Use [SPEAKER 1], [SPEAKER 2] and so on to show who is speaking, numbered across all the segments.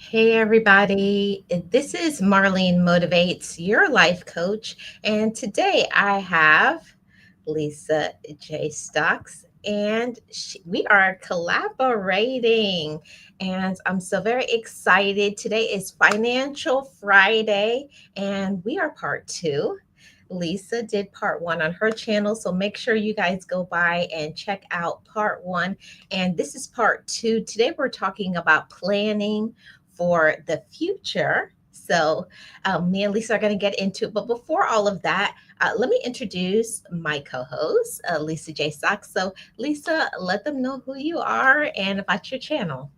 [SPEAKER 1] Hey, everybody. This is Marlene Motivates, your life coach. And today I have Lisa J. Stocks, and we are collaborating. And I'm so very excited. Today is Financial Friday, and we are part two. Lisa did part one on her channel, so make sure you guys go by and check out part one. And this is part two. Today, we're talking about planning for the future. So, me and Lisa are going to get into it. But before all of that, let me introduce my co host, Lisa J. Sachs. So, Lisa, let them know who you are and about your channel.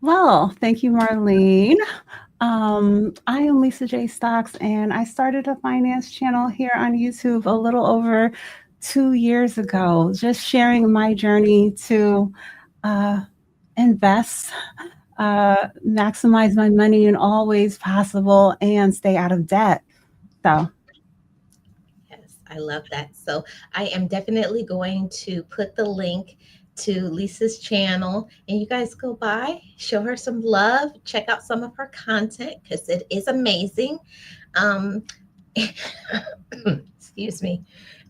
[SPEAKER 2] Well, thank you, Marlene. I am Lisa J. Stocks, and I started a finance channel here on YouTube a little over 2 years ago, just sharing my journey to uh, invest, maximize my money in all ways possible, and stay out of debt. So,
[SPEAKER 1] Yes, I love that. So I am definitely going to put the link to Lisa's channel, and you guys go by, show her some love, check out some of her content because it is amazing. Um, excuse me.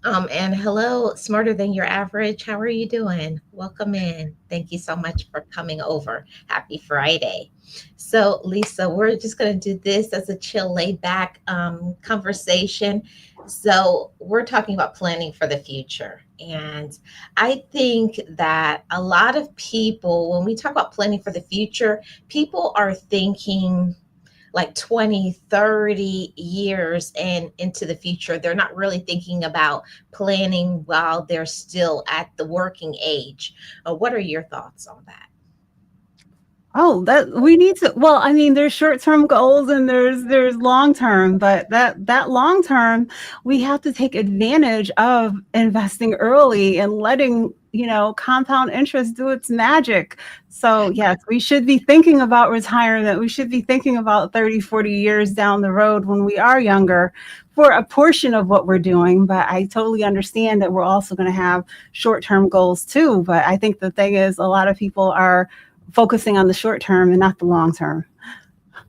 [SPEAKER 1] And hello, smarter than your average. How are you doing? Welcome in. Thank you so much for coming over. Happy Friday. So, Lisa, we're just going to do this as a chill, laid back conversation. So, we're talking about planning for the future. And I think that a lot of people, when we talk about planning for the future, people are thinking like 20, 30 years and into the future. They're not really thinking about planning while they're still at the working age. What are your thoughts on that?
[SPEAKER 2] oh, that we need to. Well, I mean, there's short-term goals and there's long-term, but that long-term, we have to take advantage of investing early and letting compound interest do its magic. So yes, we should be thinking about retirement. We should be thinking about 30, 40 years down the road when we are younger for a portion of what we're doing. But I totally understand that we're also going to have short-term goals too. But I think the thing is, a lot of people are focusing on the short term and not the long term.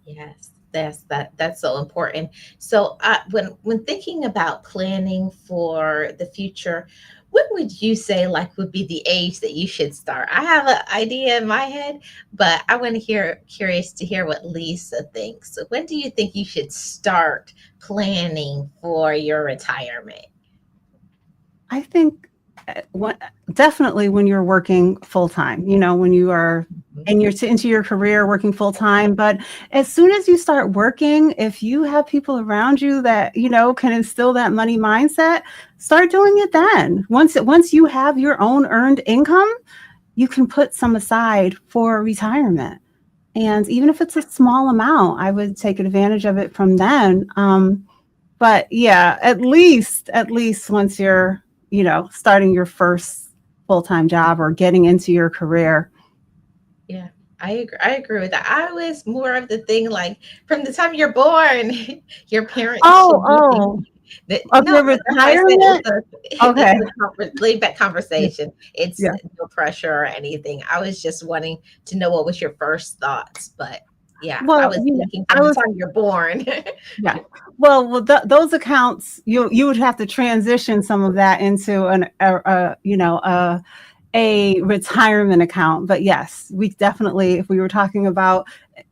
[SPEAKER 1] Yes, that's so important. So, when thinking about planning for the future, what would you say like would be the age that you should start? I have an idea in my head, but I want to hear curious to hear what Lisa thinks. So, when do you think you should start planning for your retirement?
[SPEAKER 2] I think what, definitely when you're working full time, when you are into your career working full time. But as soon as you start working, if you have people around you that, can instill that money mindset, start doing it then. Once you have your own earned income, you can put some aside for retirement. And even if it's a small amount, I would take advantage of it from then. But yeah, at least once you're, starting your first full-time job or getting into your career.
[SPEAKER 1] Yeah, I agree with that. I was more of the thing like from the time you're born, your parents
[SPEAKER 2] Oh,
[SPEAKER 1] should be
[SPEAKER 2] oh,
[SPEAKER 1] thinking that
[SPEAKER 2] of
[SPEAKER 1] no,
[SPEAKER 2] your
[SPEAKER 1] that's why I said
[SPEAKER 2] retirement?
[SPEAKER 1] this
[SPEAKER 2] Okay.
[SPEAKER 1] is a laid back conversation. It's
[SPEAKER 2] Yeah.
[SPEAKER 1] no pressure or anything. I was just wanting to know what was your first thoughts, but yeah, I
[SPEAKER 2] Well,
[SPEAKER 1] was thinking from
[SPEAKER 2] I
[SPEAKER 1] the
[SPEAKER 2] was
[SPEAKER 1] time you're born.
[SPEAKER 2] yeah. Well, those accounts you would have to transition some of that into a retirement account. But yes, we definitely, if we were talking about,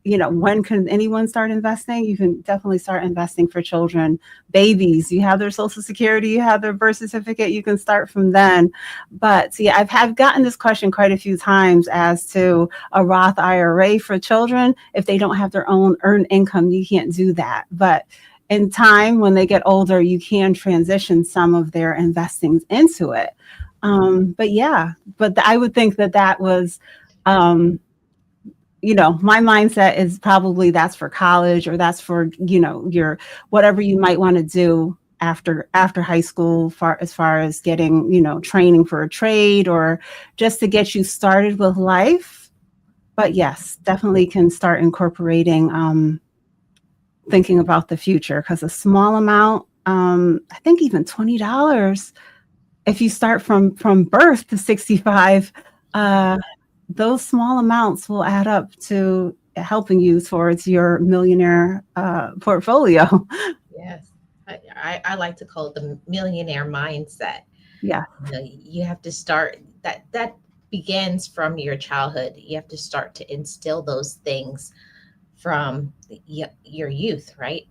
[SPEAKER 2] when can anyone start investing, you can definitely start investing for children, babies. You have their social security, you have their birth certificate, you can start from then. But see, I've gotten this question quite a few times as to a Roth IRA for children. If they don't have their own earned income, you can't do that. But in time, when they get older, you can transition some of their investings into it. But yeah, but I would think that was, um, my mindset is probably that's for college or that's for, your whatever you might want to do after high school, as far as getting, training for a trade or just to get you started with life. But yes, definitely can start incorporating, thinking about the future because a small amount, I think even $20 if you start from birth to 65, uh, those small amounts will add up to helping you towards your millionaire portfolio.
[SPEAKER 1] Yes. I like to call it the millionaire mindset.
[SPEAKER 2] Yeah,
[SPEAKER 1] You have to start that begins from your childhood. You have to start to instill those things from your youth, right?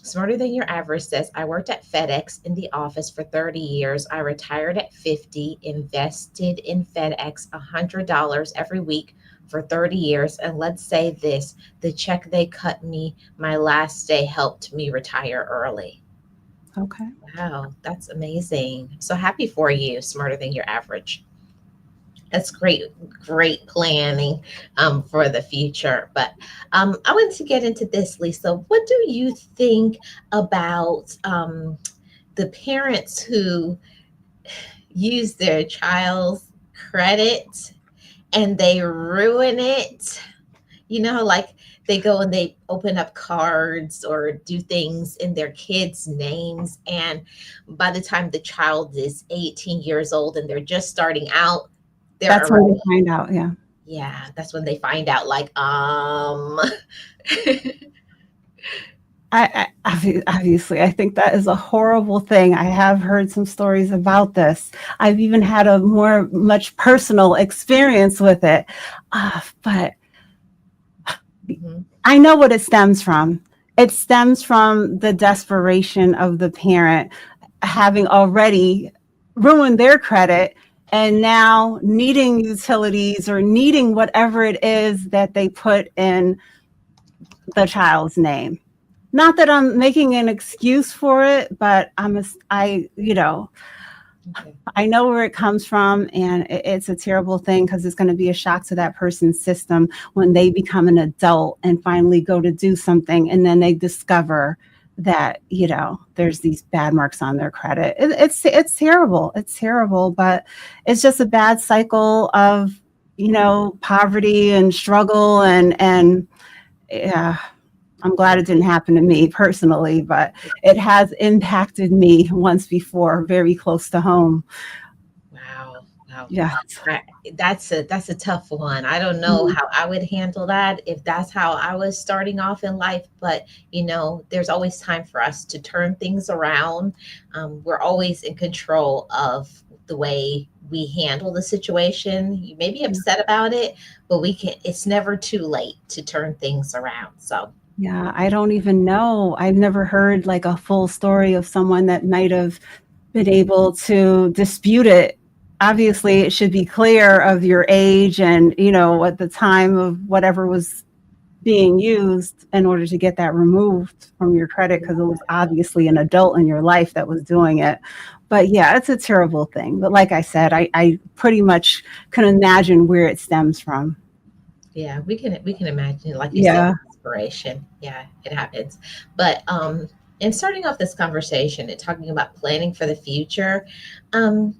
[SPEAKER 1] Smarter Than Your Average says, I worked at FedEx in the office for 30 years. I retired at 50, invested in FedEx $100 every week for 30 years. And let's say this, the check they cut me my last day helped me retire early.
[SPEAKER 2] okay.
[SPEAKER 1] Wow, that's amazing. So happy for you, Smarter Than Your Average. That's great, great planning for the future. But I want to get into this, Lisa. What do you think about the parents who use their child's credit and they ruin it? Like they go and they open up cards or do things in their kids' names. And by the time the child is 18 years old and they're just starting out, they're
[SPEAKER 2] That's when
[SPEAKER 1] already,
[SPEAKER 2] they find out. Yeah.
[SPEAKER 1] yeah, that's when they find out, like,
[SPEAKER 2] Obviously, I think that is a horrible thing. I have heard some stories about this. I've even had a much personal experience with it. But
[SPEAKER 1] Mhm.
[SPEAKER 2] I know what it stems from. It stems from the desperation of the parent having already ruined their credit and now needing utilities or needing whatever it is that they put in the child's name. Not that I'm making an excuse for it, but
[SPEAKER 1] Okay.
[SPEAKER 2] I know where it comes from, and it's a terrible thing because it's going to be a shock to that person's system when they become an adult and finally go to do something, and then they discover that there's these bad marks on their credit. It's terrible. It's terrible, but it's just a bad cycle of poverty and struggle and yeah. I'm glad it didn't happen to me personally, but it has impacted me once before, very close to home.
[SPEAKER 1] Wow. Wow.
[SPEAKER 2] Yeah.
[SPEAKER 1] That's a tough one. I don't know
[SPEAKER 2] Mhm.
[SPEAKER 1] how I would handle that if that's how I was starting off in life, but there's always time for us to turn things around. We're always in control of the way we handle the situation. You may be upset about it, but it's never too late to turn things around. So,
[SPEAKER 2] Yeah, I don't even know. I've never heard like a full story of someone that might have been able to dispute it. Obviously, it should be clear of your age and, at the time of whatever was being used in order to get that removed from your credit because it was obviously an adult in your life that was doing it. But yeah, it's a terrible thing. But like I said, I pretty much can imagine where it stems from.
[SPEAKER 1] yeah, we can imagine, like you said,
[SPEAKER 2] Yeah.
[SPEAKER 1] inspiration. Yeah, it happens. But in starting off this conversation and talking about planning for the future, um,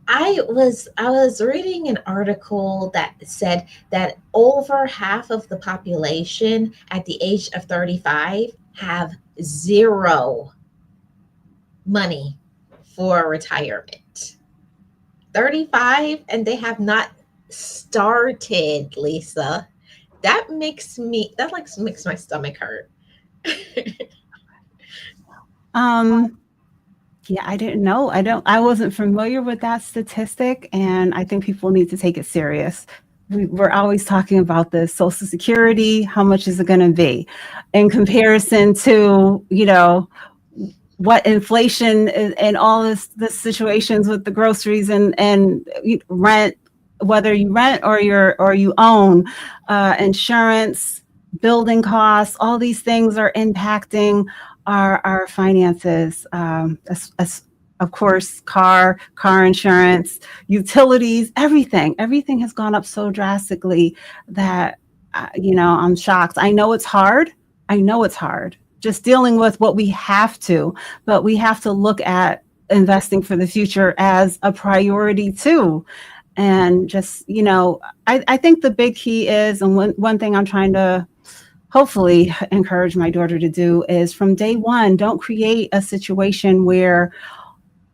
[SPEAKER 1] I was reading an article that said that over half of the population at the age of 35 have zero money for retirement. 35 and they have not started, Lisa. That makes my stomach hurt.
[SPEAKER 2] Yeah, I didn't know. I wasn't familiar with that statistic, and I think people need to take it serious. We're always talking about the Social Security, how much is it going to be in comparison to, what inflation and all the situations with the groceries and rent, whether you rent or you own, insurance, building costs, all these things are impacting our finances. Of course, car insurance, utilities, everything has gone up so drastically that I'm shocked. I know it's hard. Just dealing with what we have to, but we have to look at investing for the future as a priority too. And just, I think the big key is, and one thing I'm trying to hopefully encourage my daughter to do is from day one, don't create a situation where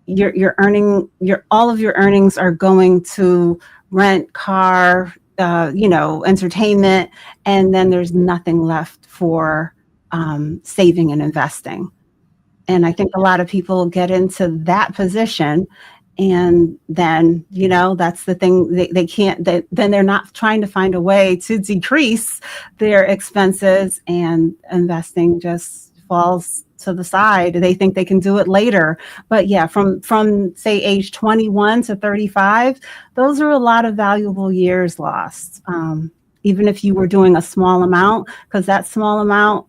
[SPEAKER 2] you're earning all of your earnings are going to rent, car, entertainment, and then there's nothing left for saving and investing. And I think a lot of people get into that position, and then, that's the thing, they can't, then they're not trying to find a way to decrease their expenses, and investing just falls to the side. They think they can do it later. But yeah, from say age 21 to 35, those are a lot of valuable years lost. Even if you were doing a small amount, because that small amount,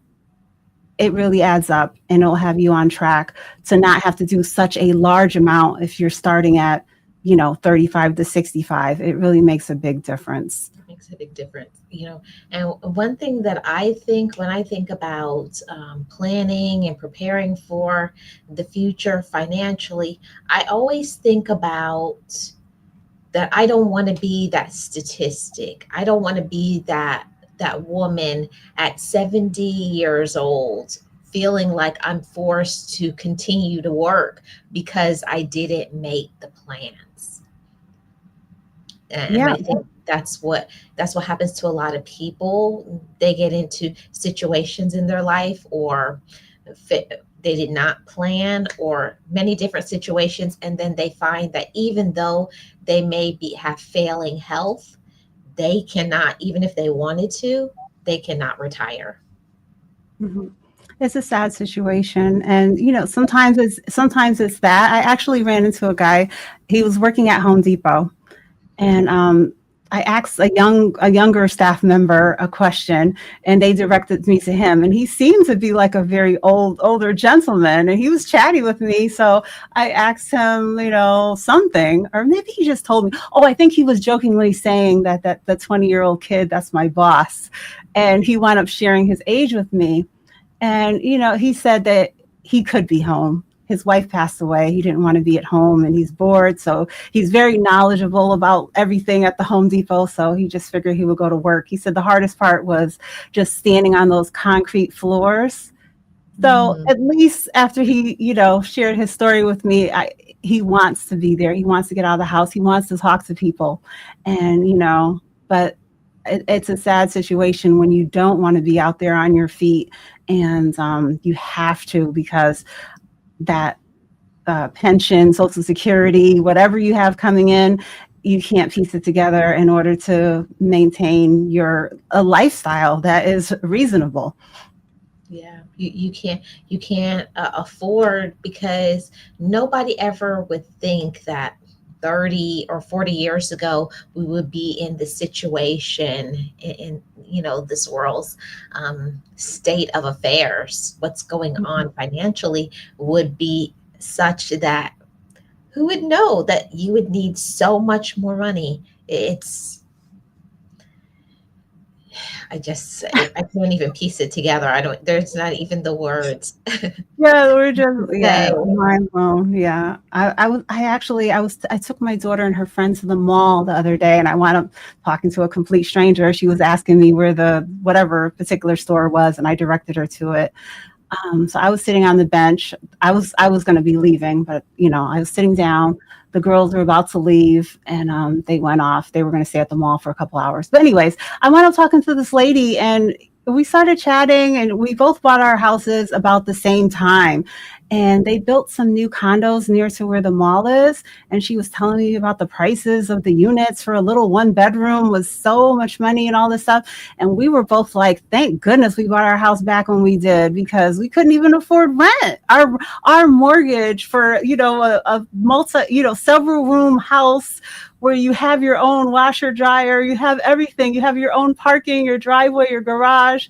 [SPEAKER 2] it really adds up, and it'll have you on track to not have to do such a large amount if you're starting at 35 to 65. It really makes a big difference.
[SPEAKER 1] It makes a big difference, And one thing that I think when I think about planning and preparing for the future financially, I always think about that I don't want to be that statistic. I don't want to be that woman at 70 years old feeling like I'm forced to continue to work because I didn't make the plans. And
[SPEAKER 2] Yeah.
[SPEAKER 1] I think that's what happens to a lot of people. They get into situations in their life, or they did not plan, or many different situations, and then they find that even though they may have failing health, they cannot, even if they wanted to, they cannot retire.
[SPEAKER 2] Mhm. It's a sad situation, and sometimes it's that. I actually ran into a guy. He was working at Home Depot, and I asked a younger staff member a question, and they directed me to him. And he seemed to be like a very older gentleman, and he was chatty with me. So I asked him, something, or maybe he just told me. Oh, I think he was jokingly saying that the 20-year-old kid, that's my boss, and he wound up sharing his age with me. And he said that he could be home. His wife passed away. He didn't want to be at home, and he's bored. So he's very knowledgeable about everything at the Home Depot. So he just figured he would go to work. He said the hardest part was just standing on those concrete floors. So at least after he, shared his story with me, he wants to be there. He wants to get out of the house. He wants to talk to people. And, but it's a sad situation when you don't want to be out there on your feet, and you have to, because that pension, Social Security, whatever you have coming in, you can't piece it together in order to maintain a lifestyle that is reasonable.
[SPEAKER 1] Yeah, you can't afford, because nobody ever would think that 30 or 40 years ago we would be in the situation in this world's state of affairs. What's going on financially would be such that who would know that you would need so much more money? I can't even piece it together. There's not even the words.
[SPEAKER 2] Yeah, we're just, yeah,
[SPEAKER 1] Say.
[SPEAKER 2] mind blown. Yeah. I took my daughter and her friend to the mall the other day, and I wound up talking to a complete stranger. She was asking me where the whatever particular store was, and I directed her to it. So I was sitting on the bench. I was going to be leaving, but I was sitting down. The girls were about to leave, and they went off. They were going to stay at the mall for a couple hours. But anyways, I wound up talking to this lady, and we started chatting, and we both bought our houses about the same time. And they built some new condos near to where the mall is. And she was telling me about the prices of the units for a little 1 bedroom was so much money and all this stuff. And we were both like, thank goodness we bought our house back when we did, because we couldn't even afford rent. Our mortgage for, a several room house where you have your own washer, dryer, you have everything, you have your own parking, your driveway, your garage.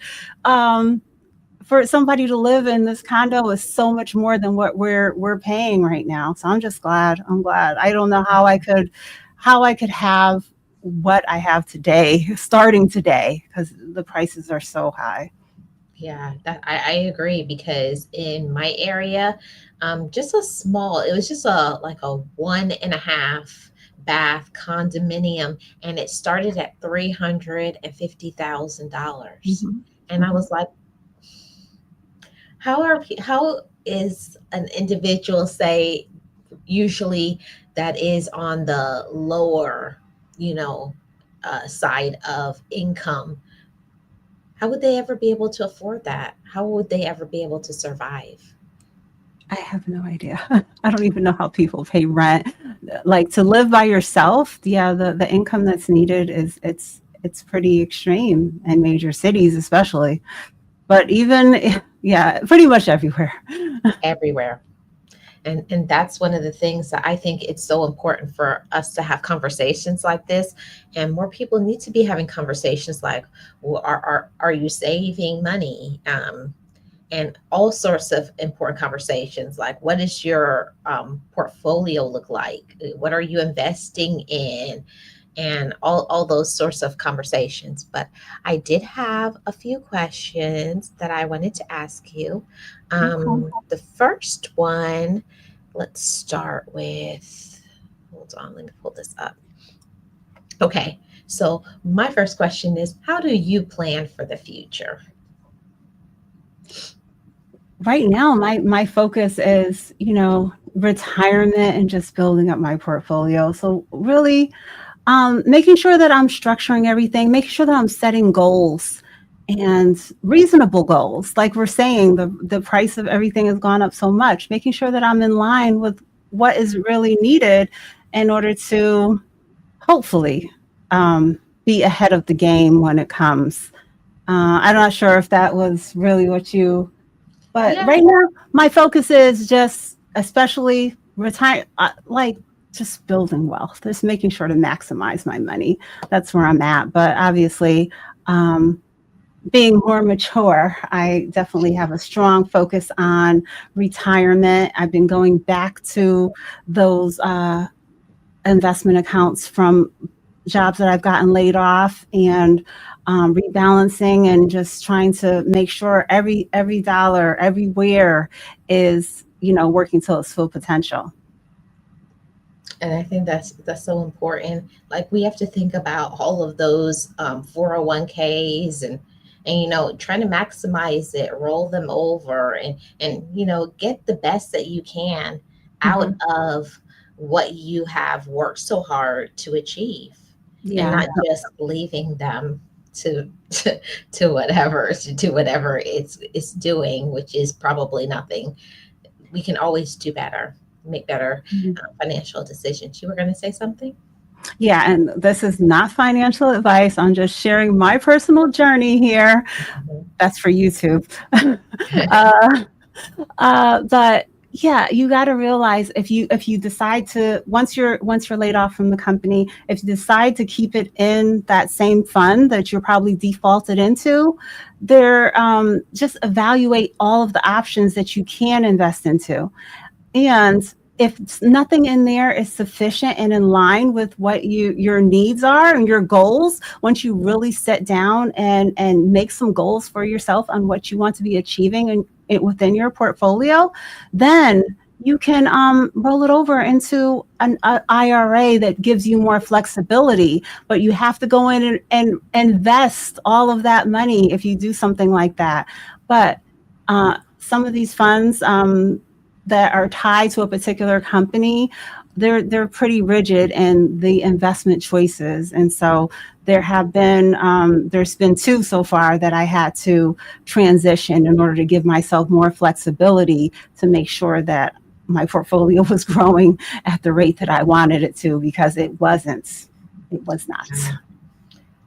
[SPEAKER 2] For somebody to live in this condo is so much more than what we're paying right now. So I'm just glad. I'm glad. I don't know how I could have what I have today, starting today, because the prices are so high.
[SPEAKER 1] Yeah, that I agree, because in my area, just it was just a 1.5 bath condominium, and it started at $350,000. And I was like, how is an individual, say, usually that is on the lower, side of income, how would they ever be able to afford that? How would they ever be able to survive?
[SPEAKER 2] I have no idea. I don't even know how people pay rent. Like to live by yourself, yeah, the income that's needed is it's pretty extreme in major cities especially. But even yeah, pretty much everywhere.
[SPEAKER 1] Everywhere. And that's one of the things that I think it's so important for us to have conversations like this, and more people need to be having conversations like, well, are you saving money, and all sorts of important conversations like, what does your portfolio look like, what are you investing in, and all those sorts of conversations. But I did have a few questions that I wanted to ask you.
[SPEAKER 2] Okay.
[SPEAKER 1] The first one, let's start with, hold on, let me pull this up. Okay, so my first question is, how do you plan for the future?
[SPEAKER 2] Right now, my focus is, retirement and just building up my portfolio. So really, making sure that I'm structuring everything, making sure that I'm setting goals and reasonable goals. Like we're saying, the price of everything has gone up so much. Making sure that I'm in line with what is really needed in order to hopefully be ahead of the game when it comes. I'm not sure if that was really what you, but
[SPEAKER 1] Yeah.
[SPEAKER 2] right now my focus is just, especially retire, like just building wealth, just making sure to maximize my money. That's where I'm at. But obviously, um, being more mature, I definitely have a strong focus on retirement. I've been going back to those investment accounts from jobs that I've gotten laid off, and rebalancing and just trying to make sure every dollar everywhere is, working to its full potential.
[SPEAKER 1] And I think that's so important. Like, we have to think about all of those 401ks, and trying to maximize it, roll them over, and get the best that you can out
[SPEAKER 2] Mhm.
[SPEAKER 1] of what you have worked so hard to achieve, and
[SPEAKER 2] Yeah.
[SPEAKER 1] not just leaving them to to do whatever it's doing, which is probably nothing. We can always do better, make better financial decisions. You were going to say something?
[SPEAKER 2] Yeah, and this is not financial advice. I'm just sharing my personal journey here.
[SPEAKER 1] Mhm.
[SPEAKER 2] That's for YouTube. uh, but yeah, you got to realize, if you decide to, once you're laid off from the company, if you decide to keep it in that same fund that you're probably defaulted into, there, just evaluate all of the options that you can invest into. And if nothing in there is sufficient and in line with what your needs are and your goals, once you really sit down and make some goals for yourself on what you want to be achieving and within your portfolio, then you can roll it over into an IRA that gives you more flexibility. But you have to go in and invest all of that money if you do something like that. But some of these funds, that are tied to a particular company, they're pretty rigid in the investment choices. And so there's been two so far that I had to transition in order to give myself more flexibility to make sure that my portfolio was growing at the rate that I wanted it to, because it was not.
[SPEAKER 1] Yeah,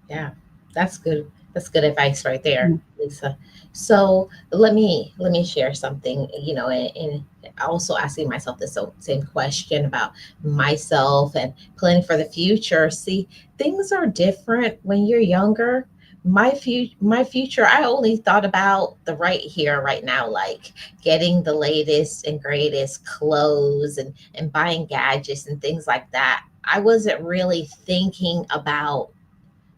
[SPEAKER 1] yeah, that's good. That's good advice right there, Lisa. So let me share something. And also asking myself the same question about myself and planning for the future. See, things are different when you're younger. My future, I only thought about the right here, right now, like getting the latest and greatest clothes, and buying gadgets and things like that. I wasn't really thinking about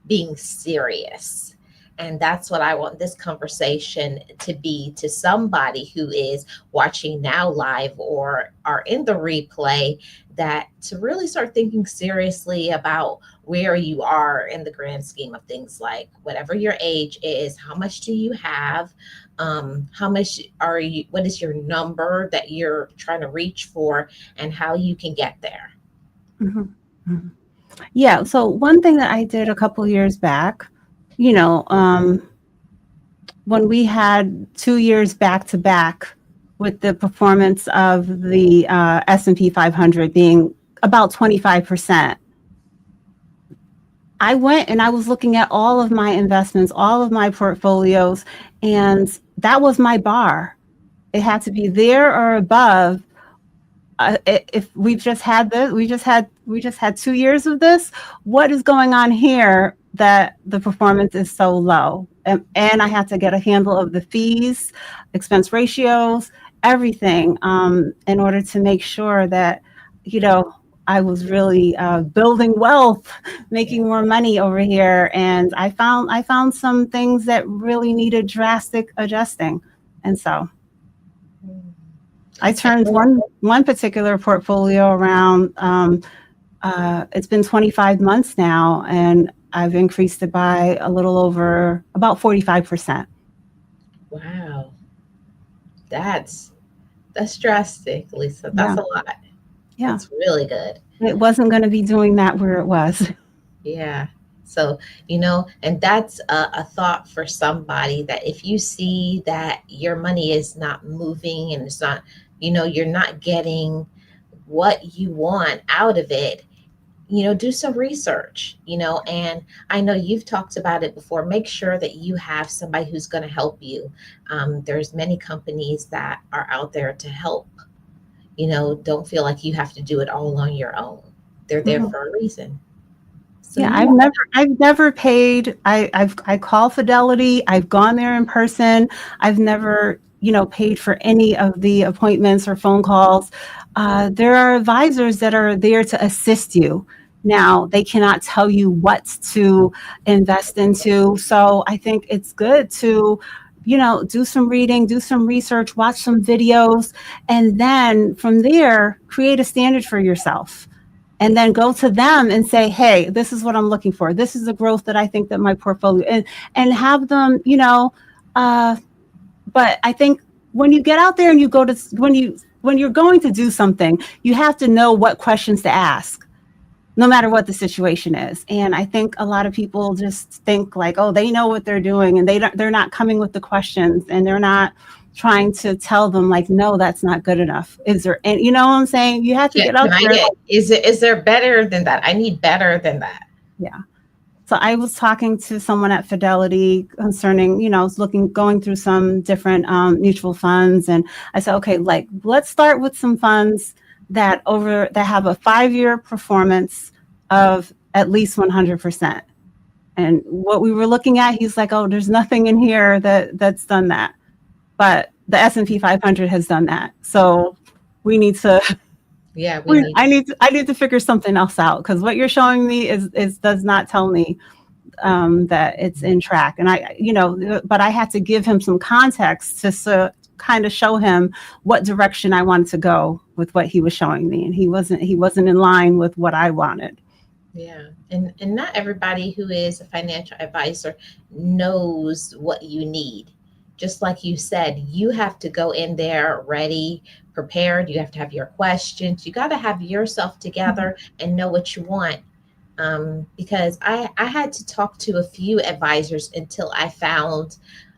[SPEAKER 1] being serious. And that's what I want this conversation to be, to somebody who is watching now live or are in the replay, that to really start thinking seriously about where you are in the grand scheme of things, like whatever your age is, how much do you have? How much are you, what is your number that you're trying to reach for, and how you can get there?
[SPEAKER 2] Mhm. Mhm. Yeah. So one thing that I did a couple years back, you know, when we had 2 years back to back with the performance of the S&P 500 being about 25%, I went and I was looking at all of my investments, all of my portfolios, and that was my bar. It had to be there or above. If we've just had this, we just had 2 years of this. What is going on here that the performance is so low? And I had to get a handle of the fees, expense ratios, everything, in order to make sure that, you know, I was really building wealth, making more money over here. And I found some things that really needed drastic adjusting, and so I turned one particular portfolio around. It's been 25 months now, and I've increased it by a little over about 45%.
[SPEAKER 1] Wow, that's that's drastic, Lisa. That's
[SPEAKER 2] Yeah,
[SPEAKER 1] a lot.
[SPEAKER 2] yeah.
[SPEAKER 1] That's really good.
[SPEAKER 2] It wasn't going to be doing that where it was.
[SPEAKER 1] Yeah. So, and that's a thought for somebody that if you see that your money is not moving and it's not, you're not getting what you want out of it, do some research, and I know you've talked about it before. Make sure that you have somebody who's going to help you. There's many companies that are out there to help. Don't feel like you have to do it all on your own. They're there
[SPEAKER 2] Mhm.
[SPEAKER 1] for a reason. So
[SPEAKER 2] Yeah,
[SPEAKER 1] yeah.
[SPEAKER 2] I've never paid. I call Fidelity. I've gone there in person. I've never, paid for any of the appointments or phone calls. There are advisors that are there to assist you. Now, they cannot tell you what to invest into. So I think it's good to, do some reading, do some research, watch some videos, and then from there, create a standard for yourself, and then go to them and say, hey, this is what I'm looking for, this is the growth that I think that my portfolio, and have them, uh, but I think when you get out there and you go to when you're going to do something, you have to know what questions to ask, no matter what the situation is. And I think a lot of people just think like, oh, they know what they're doing, and they're not coming with the questions, and they're not trying to tell them like, no, that's not good enough. Is there, and you know what I'm saying? You have to get
[SPEAKER 1] Can
[SPEAKER 2] out
[SPEAKER 1] I
[SPEAKER 2] there.
[SPEAKER 1] get, is there better than that? I need better than that.
[SPEAKER 2] Yeah. So I was talking to someone at Fidelity concerning, I was going through some different mutual funds, and I said, okay, like let's start with some funds that have a 5-year performance of at least 100%. And what we were looking at, he's like, oh, there's nothing in here that's done that, but the S&P 500 has done that. So we need to.
[SPEAKER 1] Yeah, we need.
[SPEAKER 2] I need to figure something else out, because what you're showing me is does not tell me that it's in track. And but I had to give him some context to kind of show him what direction I wanted to go with what he was showing me, and he wasn't in line with what I wanted.
[SPEAKER 1] Yeah. And not everybody who is a financial advisor knows what you need. Just like you said, you have to go in there ready, prepared. You have to have your questions. You got to have yourself
[SPEAKER 2] Mhm.
[SPEAKER 1] together and know what you want. Because I had to talk to a few advisors until I found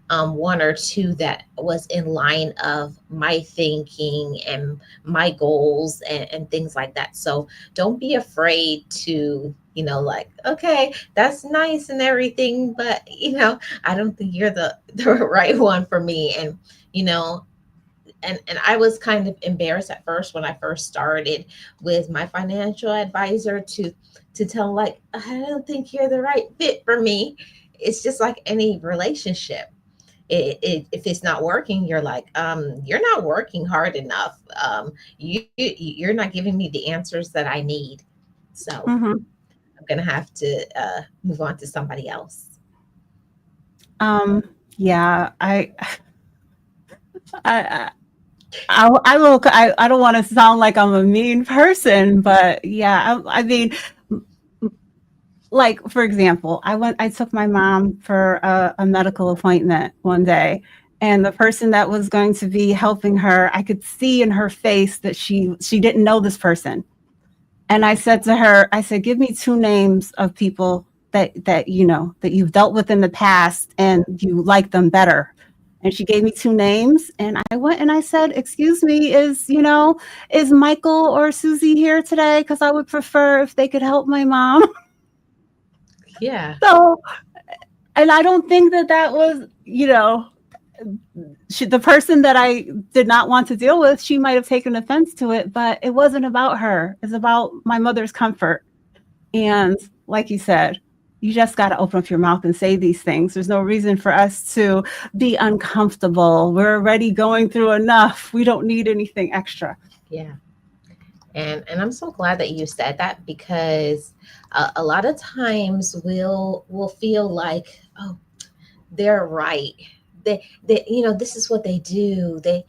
[SPEAKER 1] one or two that was in line of my thinking and my goals and things like that. So don't be afraid to, like, okay, that's nice and everything, but I don't think you're the right one for me. And you know, and I was kind of embarrassed at first when I first started with my financial advisor to tell, like, I don't think you're the right fit for me. It's just like any relationship. If it's not working, you're like, you're not working hard enough. You're not giving me the answers that I need. So
[SPEAKER 2] Mhm.
[SPEAKER 1] I'm gonna have to move on to somebody else.
[SPEAKER 2] Um, yeah, I, I will. I don't want to sound like I'm a mean person, but yeah, I mean, like for example, I took my mom for a medical appointment one day, and the person that was going to be helping her, I could see in her face that she didn't know this person. And I said to her, I said, give me two names of people that you know that you've dealt with in the past and you like them better. And she gave me two names, and I went and I said, excuse me, is Michael or Susie here today? Because I would prefer if they could help my mom.
[SPEAKER 1] Yeah.
[SPEAKER 2] So, and I don't think that was, the person that I did not want to deal with, she might have taken offense to it, but it wasn't about her. It's about my mother's comfort. And like you said, you just got to open up your mouth and say these things. There's no reason for us to be uncomfortable. We're already going through enough. We don't need anything extra.
[SPEAKER 1] Yeah. And I'm so glad that you said that, because a lot of times we'll feel like, oh, they're right. They this is what they do. They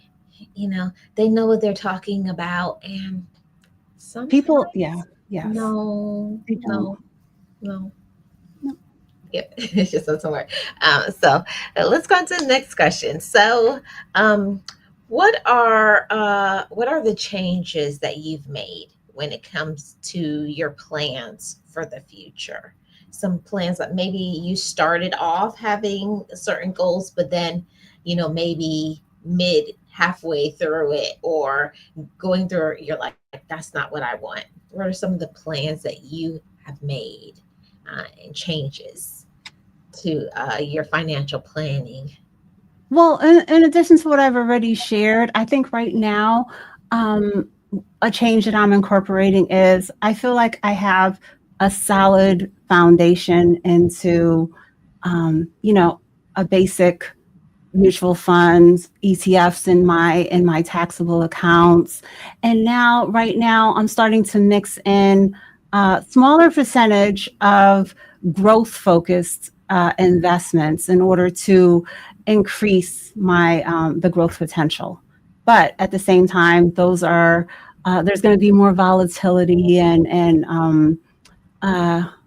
[SPEAKER 1] know what they're talking about. And
[SPEAKER 2] People,
[SPEAKER 1] sometimes,
[SPEAKER 2] yeah, yes,
[SPEAKER 1] no,
[SPEAKER 2] they don't.
[SPEAKER 1] no, no.
[SPEAKER 2] No.
[SPEAKER 1] Yep, it's just doesn't work. So let's go on to the next question. So, what are the changes that you've made when it comes to your plans for the future? Some plans that maybe you started off having certain goals, but then maybe mid halfway through it, or going through, you're like, that's not what I want. What are some of the plans that you have made, and changes to your financial planning?
[SPEAKER 2] Well, in addition to what I've already shared, I think right now, um, a change that I'm incorporating is I feel like I have a solid foundation into, a basic mutual funds, ETFs in my taxable accounts. And now, right now, I'm starting to mix in a smaller percentage of growth focused investments in order to increase my the growth potential. But at the same time, those are there's going to be more volatility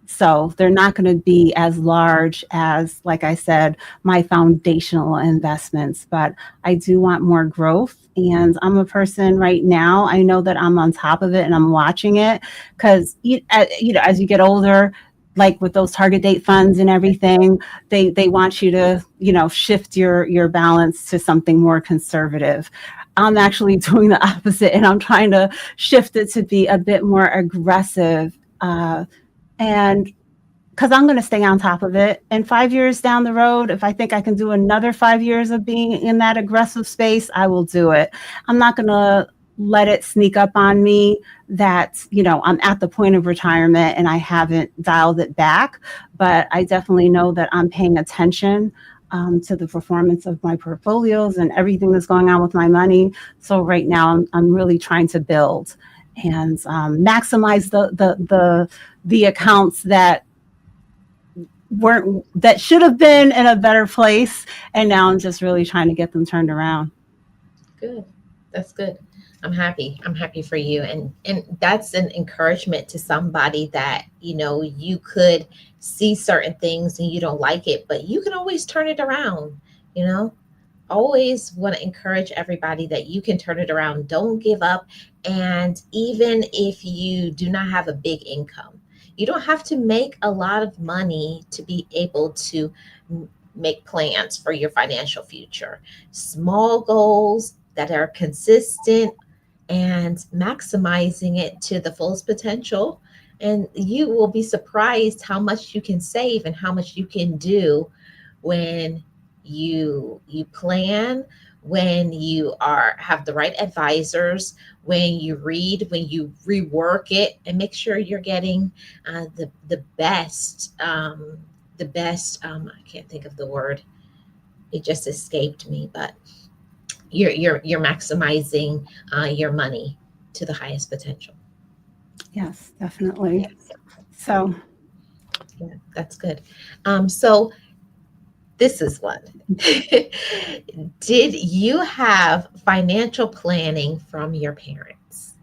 [SPEAKER 2] so they're not going to be as large as, like I said, my foundational investments. But I do want more growth. And I'm a person right now, I know that I'm on top of it and I'm watching it because, as you get older, like with those target date funds and everything, they want you to, shift your balance to something more conservative. I'm actually doing the opposite, and I'm trying to shift it to be a bit more aggressive. And because I'm going to stay on top of it. And 5 years down the road, if I think I can do another 5 years of being in that aggressive space, I will do it. I'm not going to let it sneak up on me that, I'm at the point of retirement and I haven't dialed it back. But I definitely know that I'm paying attention to the performance of my portfolios and everything that's going on with my money. So right now, I'm really trying to build and maximize the accounts that should have been in a better place, and now I'm just really trying to get them turned around.
[SPEAKER 1] Good. That's good. I'm happy for you. And that's an encouragement to somebody that, you could see certain things and you don't like it, but you can always turn it around, you know? Always want to encourage everybody that you can turn it around. Don't give up. And even if you do not have a big income, you don't have to make a lot of money to be able to make plans for your financial future. Small goals that are consistent and maximizing it to the fullest potential. And you will be surprised how much you can save and how much you can do when you plan, when you have the right advisors, when you read, when you rework it, and make sure you're getting the best, I can't think of the word, it just escaped me, but you're maximizing your money to the highest potential.
[SPEAKER 2] Yes, definitely.
[SPEAKER 1] Yes.
[SPEAKER 2] So,
[SPEAKER 1] Yeah, that's good. So this is one. Did you have financial planning from your parents?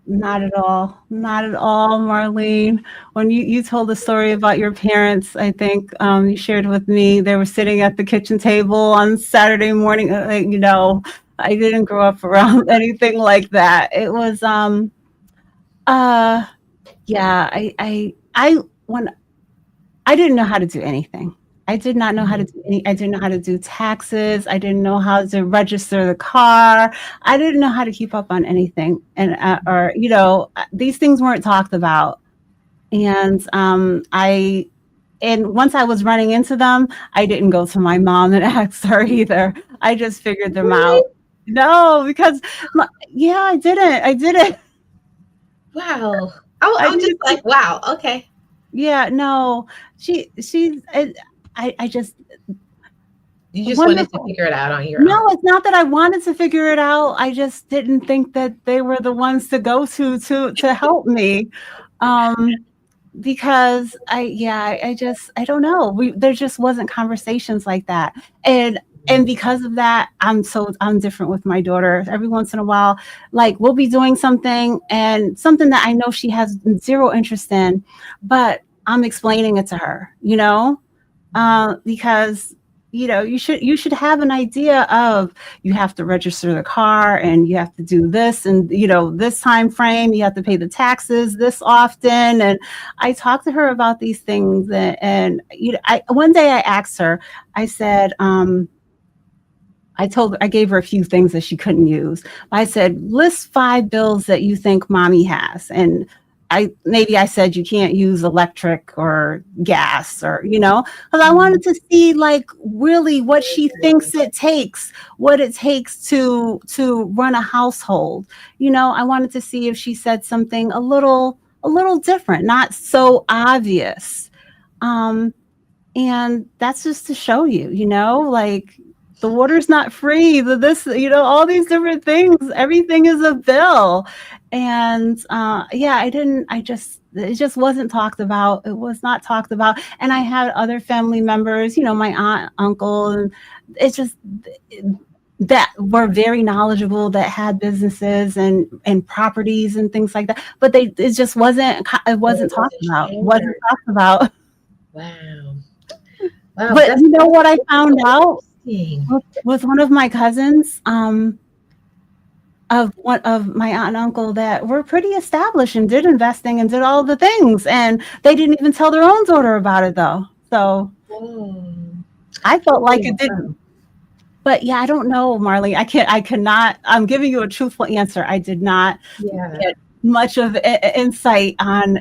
[SPEAKER 2] not at all. Not at all, Marlene. When you told the story about your parents, I think you shared with me they were sitting at the kitchen table on Saturday morning. I didn't grow up around anything like that. It was Uh, yeah, when I didn't know how to do anything. I did not know how to
[SPEAKER 1] Mhm.
[SPEAKER 2] do any. I didn't know how to do taxes. I didn't know how to register the car. I didn't know how to keep up on anything, and or these things weren't talked about. And once I was running into them, I didn't go to my mom and ask her either. I just figured them
[SPEAKER 1] Really?
[SPEAKER 2] out. No, because yeah, I didn't. I didn't.
[SPEAKER 1] Wow.
[SPEAKER 2] I
[SPEAKER 1] I'm just
[SPEAKER 2] didn't.
[SPEAKER 1] like, wow. Okay.
[SPEAKER 2] Yeah, no. She's. I just
[SPEAKER 1] You just wanted to
[SPEAKER 2] wonderful.
[SPEAKER 1] figure it out on your
[SPEAKER 2] No,
[SPEAKER 1] own.
[SPEAKER 2] it's not that I wanted to figure it out. I just didn't think that they were the ones to go to help me. Um, because I don't know. There just wasn't conversations like that. And because of that, I'm different with my daughter. Every once in a while, like we'll be doing something and something that I know she has zero interest in, but I'm explaining it to her, because you should have an idea of you have to register the car and you have to do this and this time frame you have to pay the taxes this often. And I talked to her about these things, and one day I asked her, I said, I gave her a few things that she couldn't use. I said, list 5 bills that you think mommy has. And I said you can't use electric or gas because I
[SPEAKER 1] Mhm.
[SPEAKER 2] wanted to see like really what she thinks what it takes to run a household. I wanted to see if she said something a little different, not so obvious. Um, and that's just to show like the water's not free, all these different things, everything is a bill. And yeah, it just wasn't talked about. It was not talked about. And I had other family members, my aunt, uncle, and it's just that were very knowledgeable, that had businesses and properties and things like that, but it
[SPEAKER 1] But
[SPEAKER 2] wasn't
[SPEAKER 1] it
[SPEAKER 2] talked
[SPEAKER 1] wasn't
[SPEAKER 2] about wasn't
[SPEAKER 1] shared.
[SPEAKER 2] talked about.
[SPEAKER 1] Wow. Wow.
[SPEAKER 2] But you know what I
[SPEAKER 1] That's
[SPEAKER 2] found
[SPEAKER 1] so
[SPEAKER 2] out
[SPEAKER 1] interesting.
[SPEAKER 2] with one of my cousins, of one of my aunt and uncle that were pretty established and did investing and did all the things, and they didn't even tell their own daughter about it though. So
[SPEAKER 1] Oh.
[SPEAKER 2] I felt
[SPEAKER 1] Oh,
[SPEAKER 2] like it didn't.
[SPEAKER 1] wow.
[SPEAKER 2] But yeah, I don't know, Marley. I cannot. I'm giving you a truthful answer. I did not
[SPEAKER 1] Yeah.
[SPEAKER 2] get much of insight on,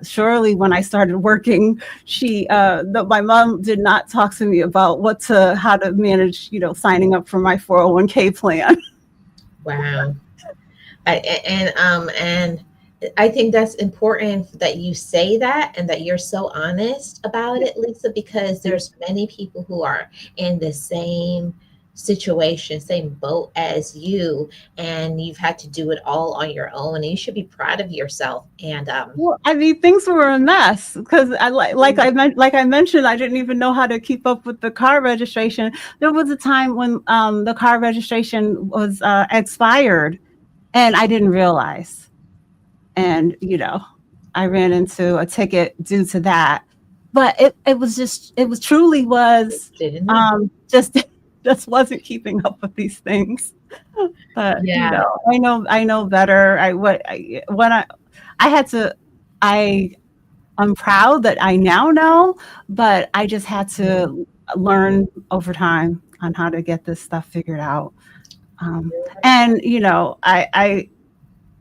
[SPEAKER 2] surely when I started working, my mom did not talk to me about how to manage, signing up for my 401k plan.
[SPEAKER 1] Wow. And I think that's important that you say that and that you're so honest about it, Lisa, because there's many people who are in the same situation, same boat as you, and you've had to do it all on your own, and you should be proud of yourself. And
[SPEAKER 2] Well, I mean, things were a mess because like I mentioned, I didn't even know how to keep up with the car registration. There was a time when the car registration was expired, and I didn't realize. And I ran into a ticket due to that. But it was truly was
[SPEAKER 1] didn't know.
[SPEAKER 2] just just wasn't keeping up with these things. But
[SPEAKER 1] Yeah.
[SPEAKER 2] I know better. I had to I I'm proud that I now know, but I just had to learn over time on how to get this stuff figured out. Um, and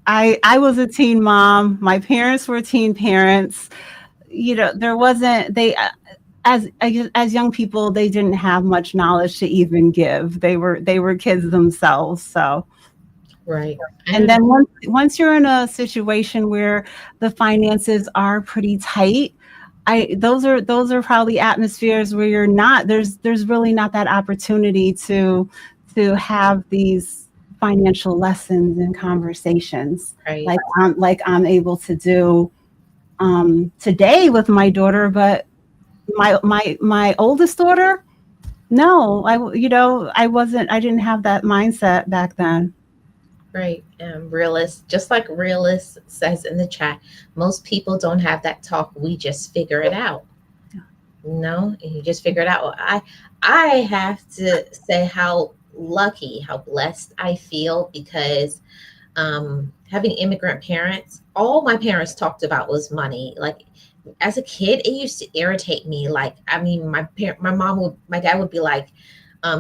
[SPEAKER 2] I was a teen mom. My parents were teen parents. There wasn't they as young people, they didn't have much knowledge to even give. They were kids themselves. So,
[SPEAKER 1] Right.
[SPEAKER 2] and
[SPEAKER 1] And
[SPEAKER 2] then once you're in a situation where the finances are pretty tight, I those are probably atmospheres where you're not there's really not that opportunity to have these financial lessons and conversations
[SPEAKER 1] right.
[SPEAKER 2] like I'm able to do today with my daughter. But my oldest daughter, no, I didn't have that mindset back then.
[SPEAKER 1] Right. Realist, just like Realist says in the chat, most people don't have that talk. We just figure it out. No, and you just figure it out. Well, I have to say how lucky, how blessed I feel because Having immigrant parents, all my parents talked about was money. Like as a kid, it used to irritate me. Like, I mean, my dad would be like,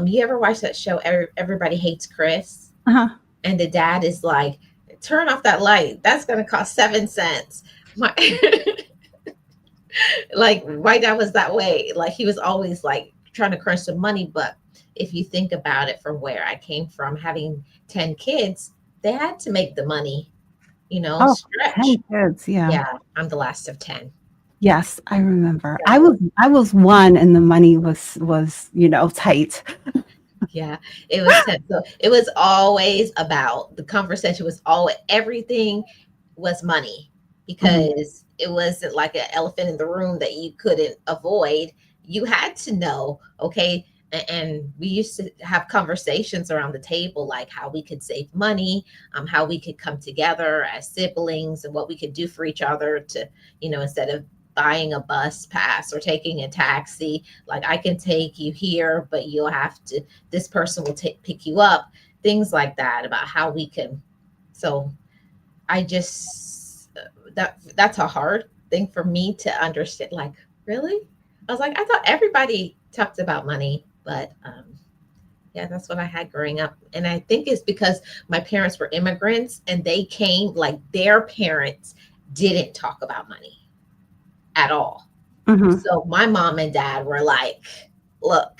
[SPEAKER 1] you ever watch that show, Everybody Hates Chris?
[SPEAKER 2] Uh-huh.
[SPEAKER 1] And the dad is like, turn off that light. That's going to cost 7 cents. My, like, my dad was that way. Like, he was always like trying to crunch some money. But if you think about it from where I came from, having 10 kids, they had to make the money,
[SPEAKER 2] Oh,
[SPEAKER 1] stretch.
[SPEAKER 2] 10 kids. Yeah.
[SPEAKER 1] Yeah, I'm the last of 10.
[SPEAKER 2] Yes, I remember.
[SPEAKER 1] So,
[SPEAKER 2] I was one and the money was, tight.
[SPEAKER 1] yeah, it was 10. So it was always about the conversation was always everything was money
[SPEAKER 2] Mhm.
[SPEAKER 1] because it wasn't like an elephant in the room that you couldn't avoid. You had to know, okay. And we used to have conversations around the table, like how we could save money, how we could come together as siblings, and what we could do for each other to, instead of buying a bus pass or taking a taxi, like I can take you here, but you'll have to, this person will pick you up, things like that about how we can. So I just that's a hard thing for me to understand. Like, really? I was like, I thought everybody talked about money, but yeah, that's what I had growing up. And I think it's because my parents were immigrants and they came, like their parents didn't talk about money at all.
[SPEAKER 2] Mhm.
[SPEAKER 1] So my mom and dad were like, look,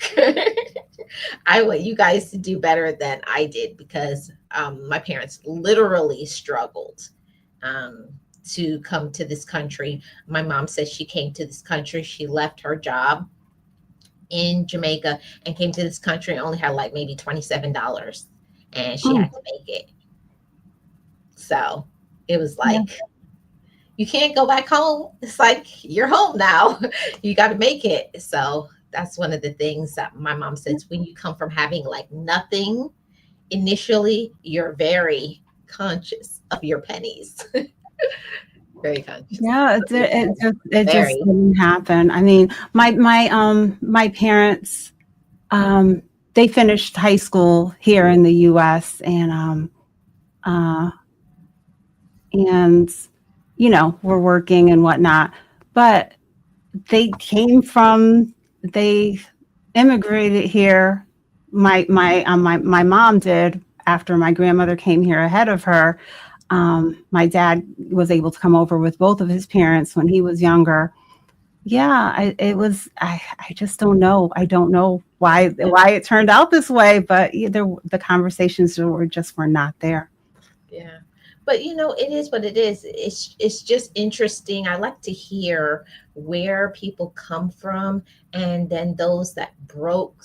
[SPEAKER 1] I want you guys to do better than I did because my parents literally struggled um, to come to this country. My mom says she came to this country. She left her job in Jamaica and came to this country and only had like maybe $27 and she
[SPEAKER 2] Mm.
[SPEAKER 1] had to make it. So it was
[SPEAKER 2] Yeah.
[SPEAKER 1] like, you can't go back home. It's like you're home now. You got to make it. So that's one of the things that my mom says when you come from having like nothing initially, you're very conscious of your pennies. Very conscious.
[SPEAKER 2] Yeah, it just
[SPEAKER 1] Very.
[SPEAKER 2] didn't happen. I mean, my parents, they finished high school here in the US uh and were working and whatnot. But they came from they immigrated here. My mom did after my grandmother came here ahead of her. My dad was able to come over with both of his parents when he was younger. Yeah, I just don't know. I don't know why it turned out this way, but either the conversations were not there.
[SPEAKER 1] Yeah. But it is what it is. It's just interesting. I like to hear where people come from and then those that broke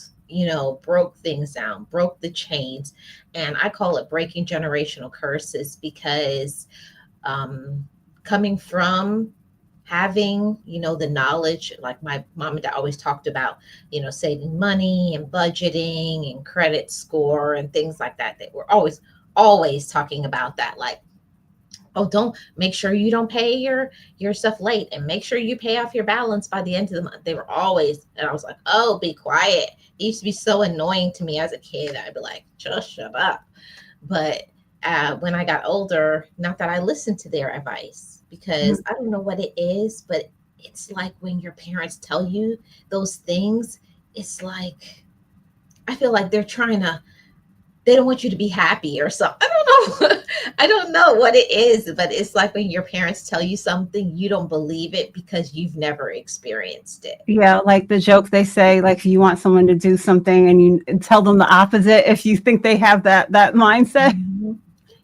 [SPEAKER 1] things down, broke the chains. And I call it breaking generational curses because coming from having the knowledge, like my mom and dad always talked about, saving money and budgeting and credit score and things like that. They were always talking about that, like, oh, don't make sure you don't pay your stuff late and make sure you pay off your balance by the end of the month. They were always, and I was like, oh, be quiet. It used to be so annoying to me as a kid. I'd be like, just shut up. But when I got older, not that I listened to their advice because I don't know what it is, but it's like when your parents tell you those things, it's like I feel like they don't want you to be happy or something. I don't know. I don't know what it is, but it's like when your parents tell you something, you don't believe it because you've never experienced it.
[SPEAKER 2] Yeah, like the joke they say, like you want someone to do something and you tell them the opposite if you think they have that mindset.
[SPEAKER 1] Mhm.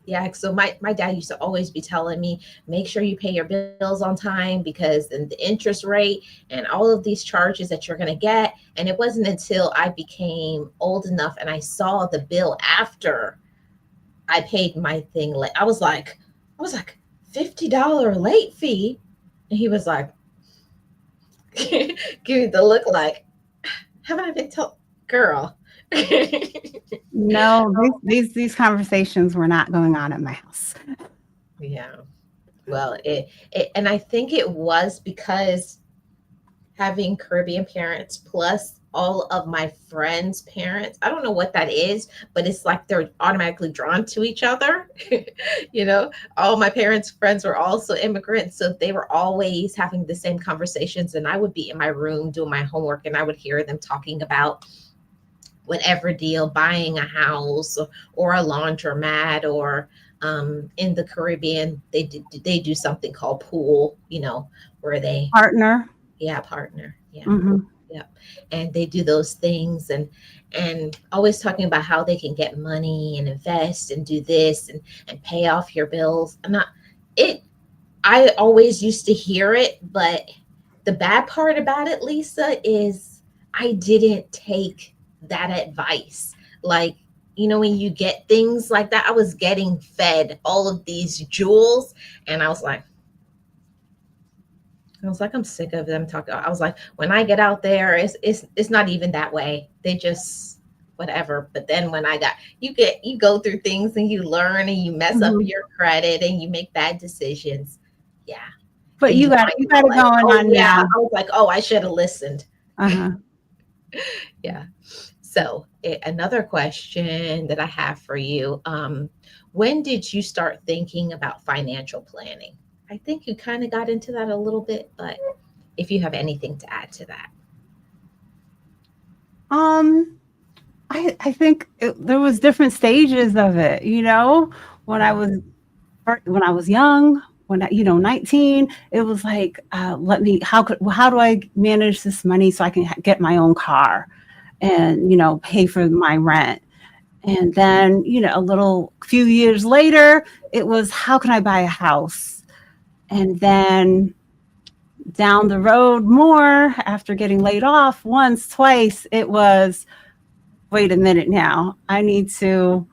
[SPEAKER 1] Yeah, so my dad used to always be telling me, make sure you pay your bills on time because then the interest rate and all of these charges that you're going to get. And it wasn't until I became old enough and I saw the bill after I paid my thing late. I was like $50 late fee. And he was like, give me the look like, haven't I been told, girl?
[SPEAKER 2] No, these conversations were not going on at my house.
[SPEAKER 1] Yeah. Well, and I think it was because having Caribbean parents plus all of my friends' parents. I don't know what that is, but it's like they're automatically drawn to each other. you know, all my parents' friends were also immigrants, so they were always having the same conversations. And I would be in my room doing my homework, and I would hear them talking about whatever deal, buying a house or a laundromat, or in the Caribbean, they do something called pool, where they,
[SPEAKER 2] Partner.
[SPEAKER 1] yeah, partner, yeah.
[SPEAKER 2] Hmm.
[SPEAKER 1] Yep. And they do those things, and always talking about how they can get money and invest and do this and pay off your bills. I'm not it I always used to hear it, but the bad part about it, Lisa, is I didn't take that advice. Like, when you get things like that, I was getting fed all of these jewels, and I was like, I'm sick of them talking. I was like, when I get out there, it's not even that way. They just whatever. But then when you go through things and you learn and you mess up
[SPEAKER 2] Hmm.
[SPEAKER 1] your credit and you make bad decisions. Yeah.
[SPEAKER 2] But
[SPEAKER 1] And
[SPEAKER 2] you
[SPEAKER 1] you
[SPEAKER 2] got
[SPEAKER 1] find
[SPEAKER 2] you
[SPEAKER 1] out
[SPEAKER 2] got it
[SPEAKER 1] like,
[SPEAKER 2] going
[SPEAKER 1] oh
[SPEAKER 2] on
[SPEAKER 1] yeah,
[SPEAKER 2] now.
[SPEAKER 1] I was like, oh, I should have listened.
[SPEAKER 2] Uh-huh.
[SPEAKER 1] Yeah. So another question that I have for you, when did you start thinking about financial planning? I think you kind of got into that a little bit, but if you have anything to add to that.
[SPEAKER 2] Um, I think there was different stages of it. When I was when I was young, when 19, it was like, how do I manage this money so I can get my own car and pay for my rent. And then a little few years later, it was how can I buy a house. And then down the road more after getting laid off once, twice, it was wait a minute now. I need to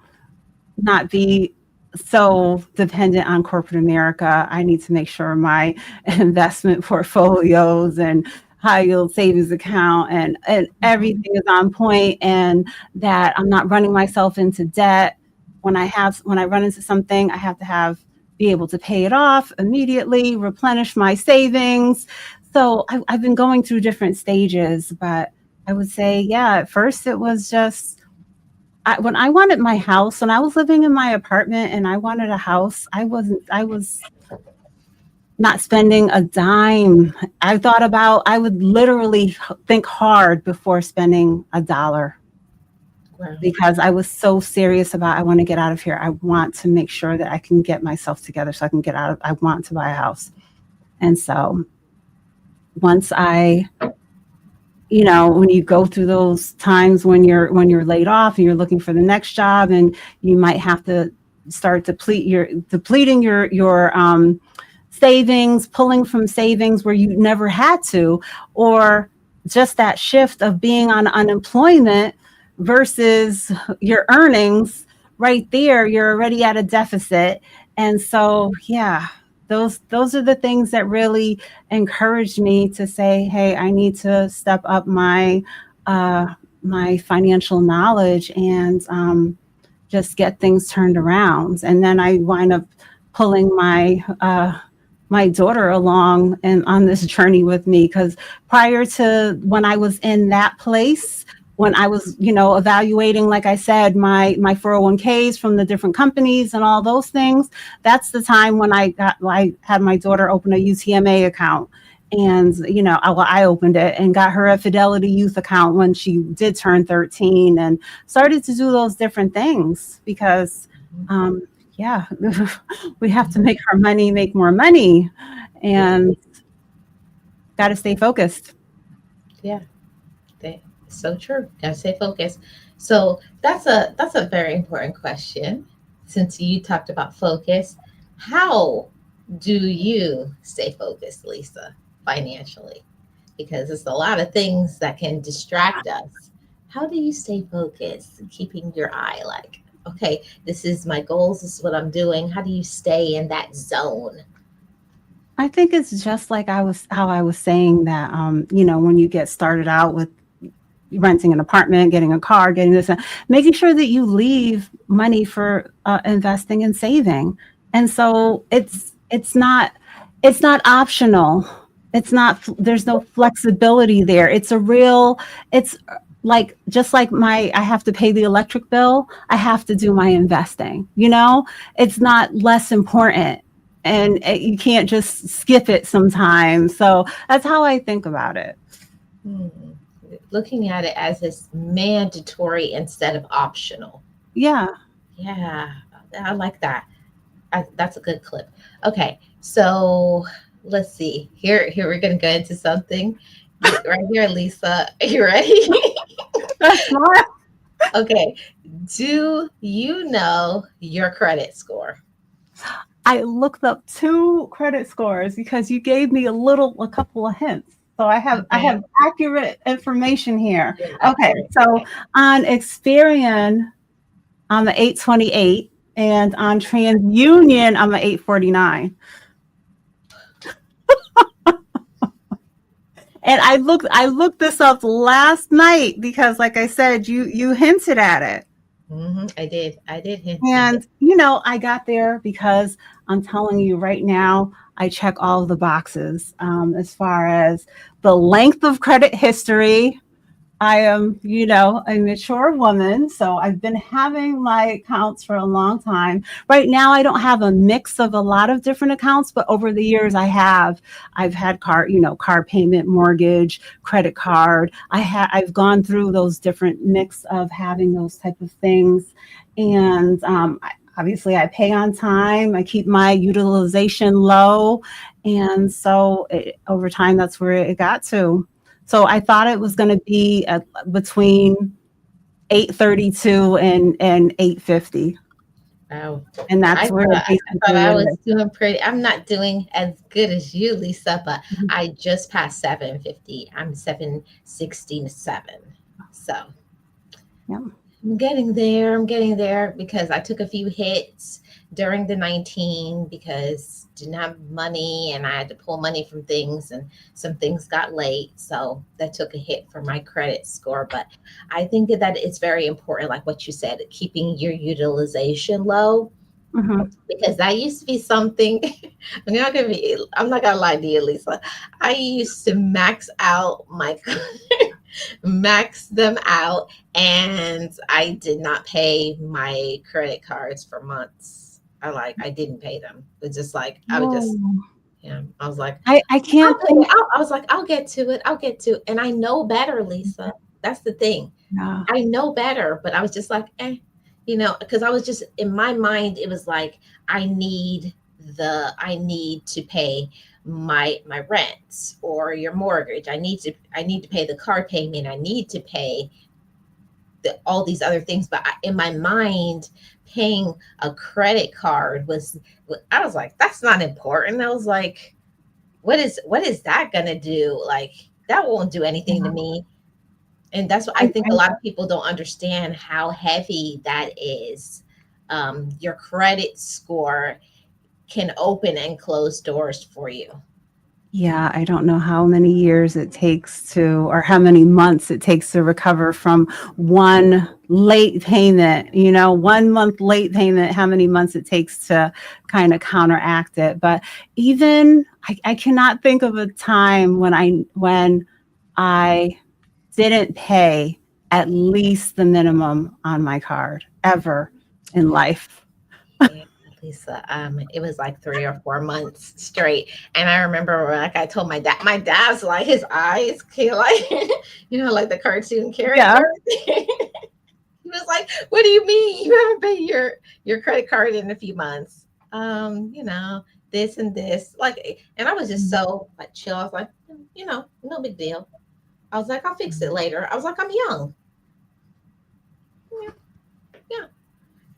[SPEAKER 2] not be so dependent on corporate America. I need to make sure my investment portfolios and high yield savings account and
[SPEAKER 1] Mhm.
[SPEAKER 2] everything is on point, and that I'm not running myself into debt. When I run into something, I have to be able to pay it off immediately, replenish my savings. So I've been going through different stages, but I would say, yeah, at first it was just when I wanted my house, when I was living in my apartment and I wanted a house, I was not spending a dime. I would literally think hard before spending a dollar
[SPEAKER 1] Wow.
[SPEAKER 2] because I was so serious about, I want to get out of here. I want to make sure that I can get myself together so I can I want to buy a house. And so once when you go through those times when you're laid off and you're looking for the next job, and you might have to start depleting your savings, pulling from savings where you never had to, or just that shift of being on unemployment versus your earnings. Right there, you're already at a deficit. And so, yeah, those are the things that really encouraged me to say, "Hey, I need to step up uh, my financial knowledge and just get things turned around." And then I wind up pulling my daughter along and on this journey with me, because prior to when I was in that place, when I was evaluating, like I said, my 401ks from the different companies and all those things, that's the time when I had my daughter open a UTMA account. And I opened it and got her a Fidelity Youth account when she did turn 13, and started to do those different things because yeah, we have to make our money make more money,
[SPEAKER 1] Yeah.
[SPEAKER 2] and got to stay focused.
[SPEAKER 1] Yeah. So true. Gotta stay focused. So that's a very important question. Since you talked about focus, how do you stay focused, Lisa, financially? Because it's a lot of things that can distract us. How do you stay focused, keeping your eye like, okay, this is my goals, this is what I'm doing. How do you stay in that zone?
[SPEAKER 2] I think it's just like how I was saying that, when you get started out with renting an apartment, getting a car, getting this, making sure that you leave money for investing and saving. And so it's not optional. It's not, there's no flexibility there. It's a real, it's like, just like I have to pay the electric bill, I have to do my investing, it's not less important. And you can't just skip it sometimes. So that's how I think about it.
[SPEAKER 1] Hmm. Looking at it as it's mandatory instead of optional.
[SPEAKER 2] Yeah.
[SPEAKER 1] Yeah, I like that. That's a good clip. Okay, so let's see. Here we're gonna go into something right here, Lisa. Are you ready?
[SPEAKER 2] That's smart.
[SPEAKER 1] Okay. Do you know your credit score?
[SPEAKER 2] I looked up two credit scores because you gave me a couple of hints. So I have
[SPEAKER 1] Okay.
[SPEAKER 2] accurate information here.
[SPEAKER 1] Good,
[SPEAKER 2] Okay,
[SPEAKER 1] accurate.
[SPEAKER 2] so
[SPEAKER 1] Okay.
[SPEAKER 2] on Experian, I'm a 828, and on TransUnion, I'm a 849. And I looked this up last night because, like I said, you hinted at it.
[SPEAKER 1] I did. I did hint at it.
[SPEAKER 2] And, I got there because I'm telling you right now, I check all of the boxes, as far as the length of credit history. I am, a mature woman, so I've been having my accounts for a long time. Right now, I don't have a mix of a lot of different accounts, but over the years, I've had card payment, mortgage, credit card. I've gone through those different mix of having those type of things, and obviously, I pay on time. I keep my utilization low, and so over time, that's where it got to. So I thought it was going to be between 832 and 850,
[SPEAKER 1] Wow.
[SPEAKER 2] and
[SPEAKER 1] I
[SPEAKER 2] that's where
[SPEAKER 1] thought
[SPEAKER 2] it
[SPEAKER 1] I thought
[SPEAKER 2] basically
[SPEAKER 1] I
[SPEAKER 2] is.
[SPEAKER 1] was doing pretty. I'm not doing as good as you, Lisa, but
[SPEAKER 2] Mhm.
[SPEAKER 1] I just passed 750. I'm 767. So
[SPEAKER 2] Yeah.
[SPEAKER 1] I'm getting there. I'm getting there because I took a few hits during the 19 because didn't have money and I had to pull money from things and some things got late. So that took a hit for my credit score. But I think that it's very important, like what you said, keeping your utilization low
[SPEAKER 2] Mhm.
[SPEAKER 1] because that used to be something. I'm not gonna lie to you, Lisa. I used to max out my max them out, and I did not pay my credit cards for months. I didn't pay them. It's just like I would just
[SPEAKER 2] Oh,
[SPEAKER 1] yeah. I was like,
[SPEAKER 2] I
[SPEAKER 1] I'll
[SPEAKER 2] can't
[SPEAKER 1] pay it.
[SPEAKER 2] think.
[SPEAKER 1] I was like, I'll get to it. I'll get to it. And I know better, Lisa. That's the thing.
[SPEAKER 2] Yeah.
[SPEAKER 1] I know better, but I was just like, because I was just in my mind, it was like I need to pay my rent or your mortgage. I need to pay the car payment. I need to pay all these other things. But in my mind, paying a credit card I was like, that's not important. I was like, what is that gonna do? Like that won't do anything to
[SPEAKER 2] Yeah.
[SPEAKER 1] me. And that's what I think
[SPEAKER 2] I
[SPEAKER 1] a lot of people don't understand how heavy that is. Your credit score can open and close doors for you.
[SPEAKER 2] Yeah, I don't know how many years it takes or how many months it takes to recover from one late payment, 1 month late payment, how many months it takes to kind of counteract it. But even I cannot think of a time when I didn't pay at least the minimum on my card ever in life.
[SPEAKER 1] Yeah, Lisa. It was like 3 or 4 months straight. And I remember like I told my dad's like his eyes came like like the cartoon
[SPEAKER 2] Yeah.
[SPEAKER 1] character. He was like, "What do you mean you haven't paid your credit card in a few months? This and this." Like, and I was just so like chill. I was like, no big deal. I was like, I'll fix it later. I was like, I'm young. Yeah, yeah,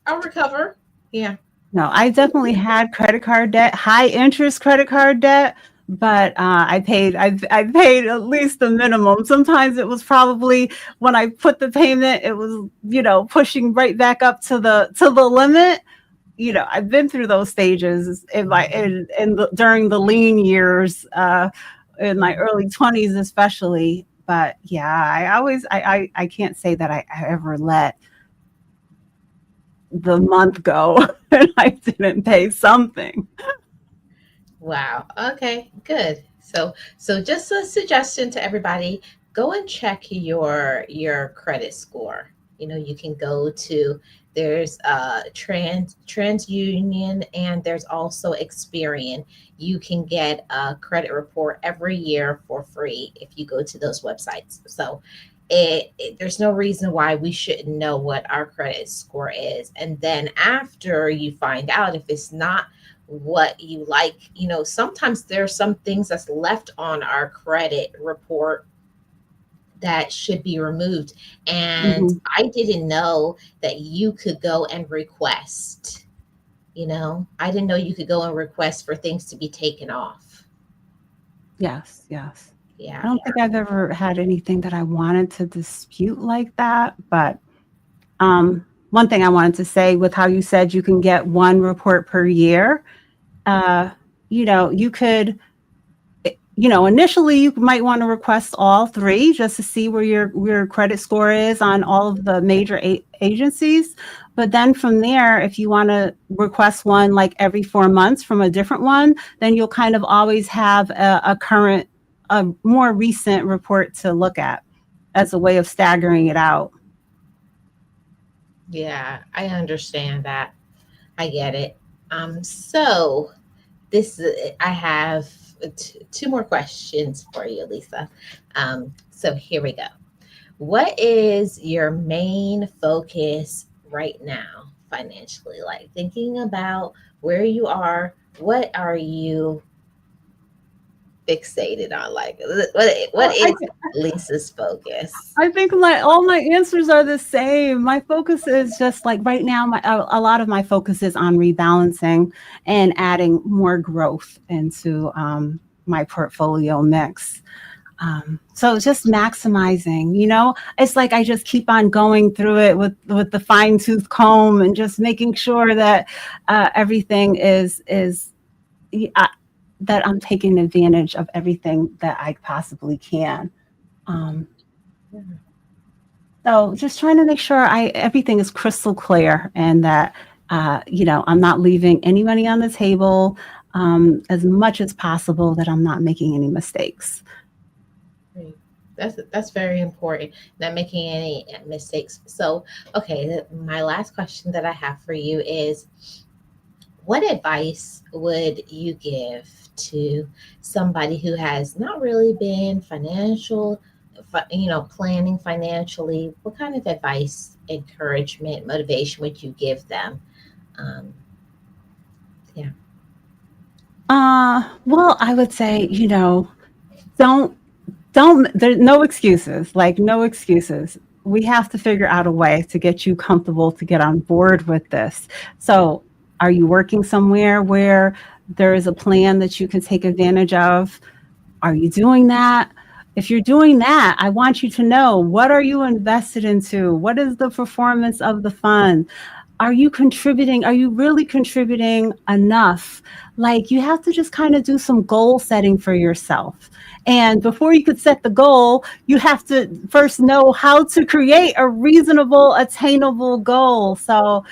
[SPEAKER 1] I'll recover. Yeah.
[SPEAKER 2] No, I definitely had credit card debt, high interest credit card debt, but I paid at least the minimum. Sometimes it was probably when I put the payment, it was, pushing right back up to the limit. I've been through those stages during the lean years, in my early 20s especially. But yeah, I can't say that I ever let the month go and I didn't pay something.
[SPEAKER 1] Wow. Okay. Good. So just a suggestion to everybody, go and check your credit score. You know, you can go to, there's TransUnion, and there's also Experian. You can get a credit report every year for free if you go to those websites. So there's no reason why we shouldn't know what our credit score is. And then after you find out if it's not what you like, you know, sometimes there's some things that's left on our credit report that should be removed. And
[SPEAKER 2] Mhm.
[SPEAKER 1] I didn't know that you could go and request, you know, I didn't know you could go and request for things to be taken off.
[SPEAKER 2] Yes, yes. I
[SPEAKER 1] Yeah.
[SPEAKER 2] don't think I've ever had anything that I wanted to dispute like that, but one thing I wanted to say with how you said you can get one report per year, uh, you could, initially you might want to request all three just to see where your credit score is on all of the major agencies. But then from there, if you want to request one like every 4 months from a different one, then you'll kind of always have a more recent report to look at as a way of staggering it out.
[SPEAKER 1] Yeah, I understand that. I get it. So this I have two more questions for you, Lisa. So here we go. What is your main focus right now financially? Like thinking about where you are, what are you fixated on? Like what
[SPEAKER 2] Well,
[SPEAKER 1] is Lisa's focus?
[SPEAKER 2] I think all my answers are the same. My focus is just like right now, a lot of my focus is on rebalancing and adding more growth into my portfolio mix. So just maximizing, it's like I just keep on going through it with the fine tooth comb and just making sure that everything is uh, that I'm taking advantage of everything that I possibly can. Um, so just trying to make sure everything is crystal clear and that I'm not leaving any money on the table, as much as possible, that I'm not making any mistakes.
[SPEAKER 1] Right. That's very important. Not making any mistakes. So, okay, my last question that I have for you is, what advice would you give to somebody who has not really been planning financially? What kind of advice, encouragement, motivation would you give them? Um, yeah.
[SPEAKER 2] Well, I would say, don't there's no excuses, like no excuses. We have to figure out a way to get you comfortable to get on board with this. So, are you working somewhere where there is a plan that you can take advantage of? Are you doing that? If you're doing that, I want you to know, what are you invested into? What is the performance of the fund? Are you contributing? Are you really contributing enough? Like, you have to just kind of do some goal setting for yourself. And before you could set the goal, you have to first know how to create a reasonable, attainable goal. So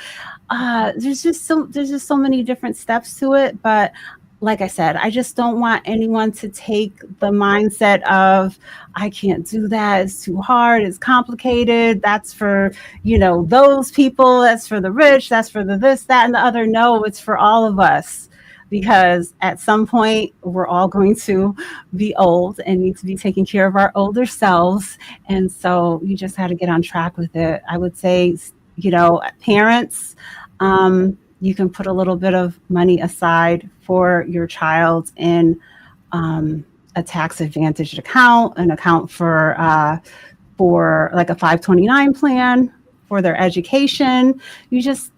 [SPEAKER 2] there's just so many different steps to it. But like I said, I just don't want anyone to take the mindset of, I can't do that, it's too hard, it's complicated, that's for those people, that's for the rich, that's for the this, that, and the other. No, it's for all of us, because at some point we're all going to be old and need to be taking care of our older selves. And so you just had to get on track with it. I would say, parents, you can put a little bit of money aside for your child in a tax advantaged account, an account for like a 529 plan for their education. You just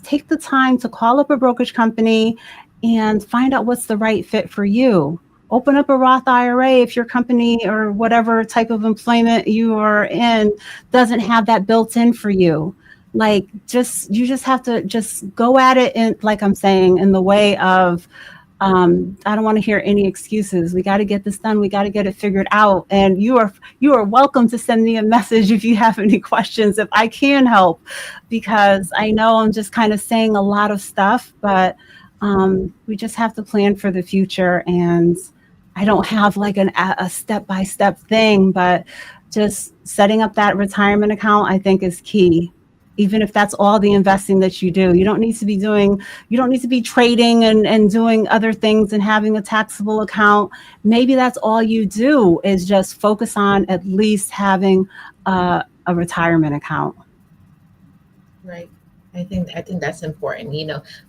[SPEAKER 2] take the time to call up a brokerage company and find out what's the right fit for you. Open up a Roth IRA if your company or whatever type of employment you are in doesn't have that built in for you. Like, you just have to just go at it in, like I'm saying, in the way of, I don't want to hear any excuses. We got to get this done. We got to get it figured out. And you are welcome to send me a message if you have any questions, if I can help, because I know I'm just kind of saying a lot of stuff, but we just have to plan for the future. And I don't have like a step-by-step thing, but just setting up that retirement account, I think, is key. Even if that's all the investing that you do, you don't need to be trading and doing other things and having a taxable account. Maybe that's all you do is just focus on at least having a retirement account.
[SPEAKER 1] Right. I think that's important.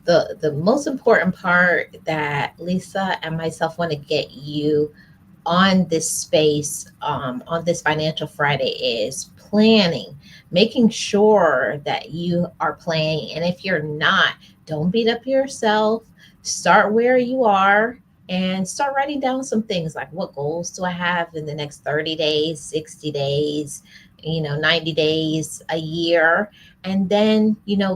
[SPEAKER 1] The most important part that Lisa and myself want to get you on this space, on this Financial Friday, is planning, making sure that you are planning. And if you're not, don't beat up yourself. Start where you are and start writing down some things like, what goals do I have in the next 30 days, 60 days, 90 days, a year. And then,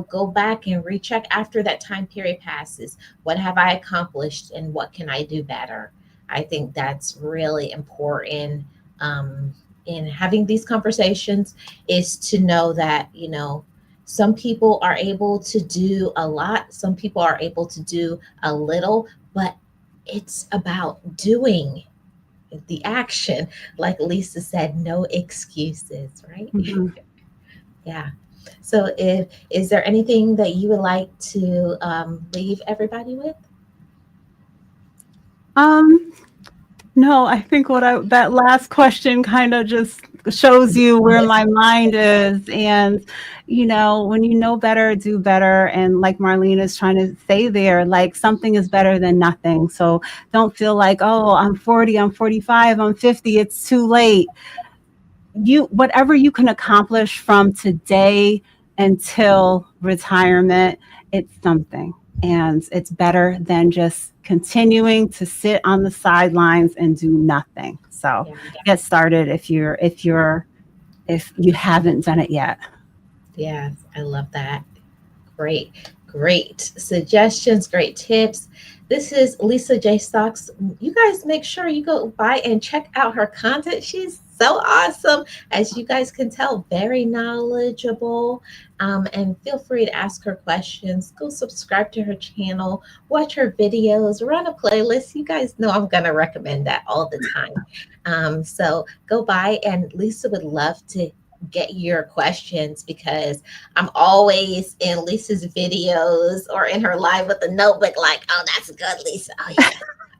[SPEAKER 1] go back and recheck after that time period passes. What have I accomplished and what can I do better? I think that's really important, in having these conversations, is to know that, some people are able to do a lot, some people are able to do a little, but it's about doing the action. Like Lisa said, no excuses, right?
[SPEAKER 2] Mhm.
[SPEAKER 1] Yeah. So, if is there anything that you would like to leave everybody with?
[SPEAKER 2] Um, No, I think that last question kind of just shows you where
[SPEAKER 1] Yes.
[SPEAKER 2] my mind is. And, when you know better, do better. And like Marlene is trying to say there, like something is better than nothing. So don't feel like, oh, I'm 40, I'm 45, I'm 50, it's too late. Whatever you can accomplish from today until retirement, it's something. And it's better than just continuing to sit on the sidelines and do nothing. So
[SPEAKER 1] Yeah.
[SPEAKER 2] get started if you haven't done it yet.
[SPEAKER 1] Yes, I love that. Great, great suggestions, great tips. This is Lisa J. Stocks. You guys make sure you go by and check out her content. She's so awesome. As you guys can tell, very knowledgeable. And feel free to ask her questions. Go subscribe to her channel, watch her videos, run a playlist. You guys know I'm going to recommend that all the time. So go by, and Lisa would love to get your questions, because I'm always in Lisa's videos or in her live with a notebook, like, oh, that's good, Lisa. Oh, yeah.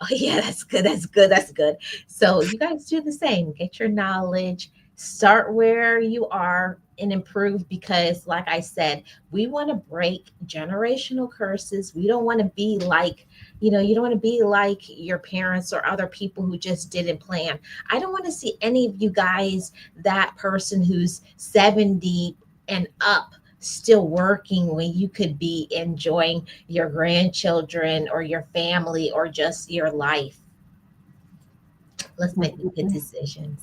[SPEAKER 1] Oh, yeah, that's good. That's good. That's good. So, you guys do the same. Get your knowledge, start where you are, and improve, because, like I said, we want to break generational curses. We don't want to be like, you don't want to be like your parents or other people who just didn't plan. I don't want to see any of you guys, that person who's 70 and up, still working when you could be enjoying your grandchildren or your family or just your life. Let's make the good decisions.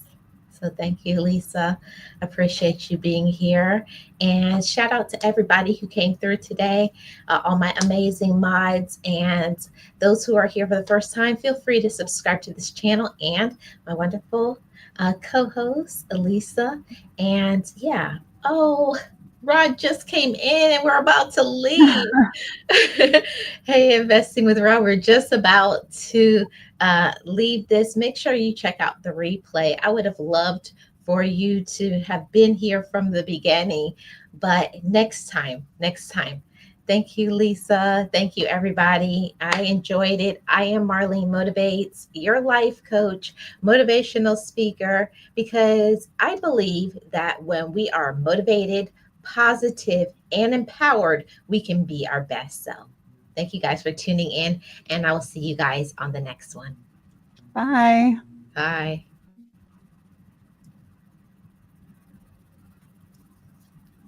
[SPEAKER 1] So thank you, Lisa. Appreciate you being here. And shout out to everybody who came through today, all my amazing mods, and those who are here for the first time. Feel free to subscribe to this channel, and my wonderful co-host, Elisa. And yeah, oh, Rod just came in and we're about to leave. Hey, Investing with Rod, we're just about to leave this. Make sure you check out the replay. I would have loved for you to have been here from the beginning, but next time, next time. Thank you, Lisa. Thank you, everybody. I enjoyed it. I am Marlene Motivates, your life coach, motivational speaker, because I believe that when we are motivated, positive, and empowered, we can be our best self. Thank you guys for tuning in, and I will see you guys on the next one.
[SPEAKER 2] Bye.
[SPEAKER 1] Bye.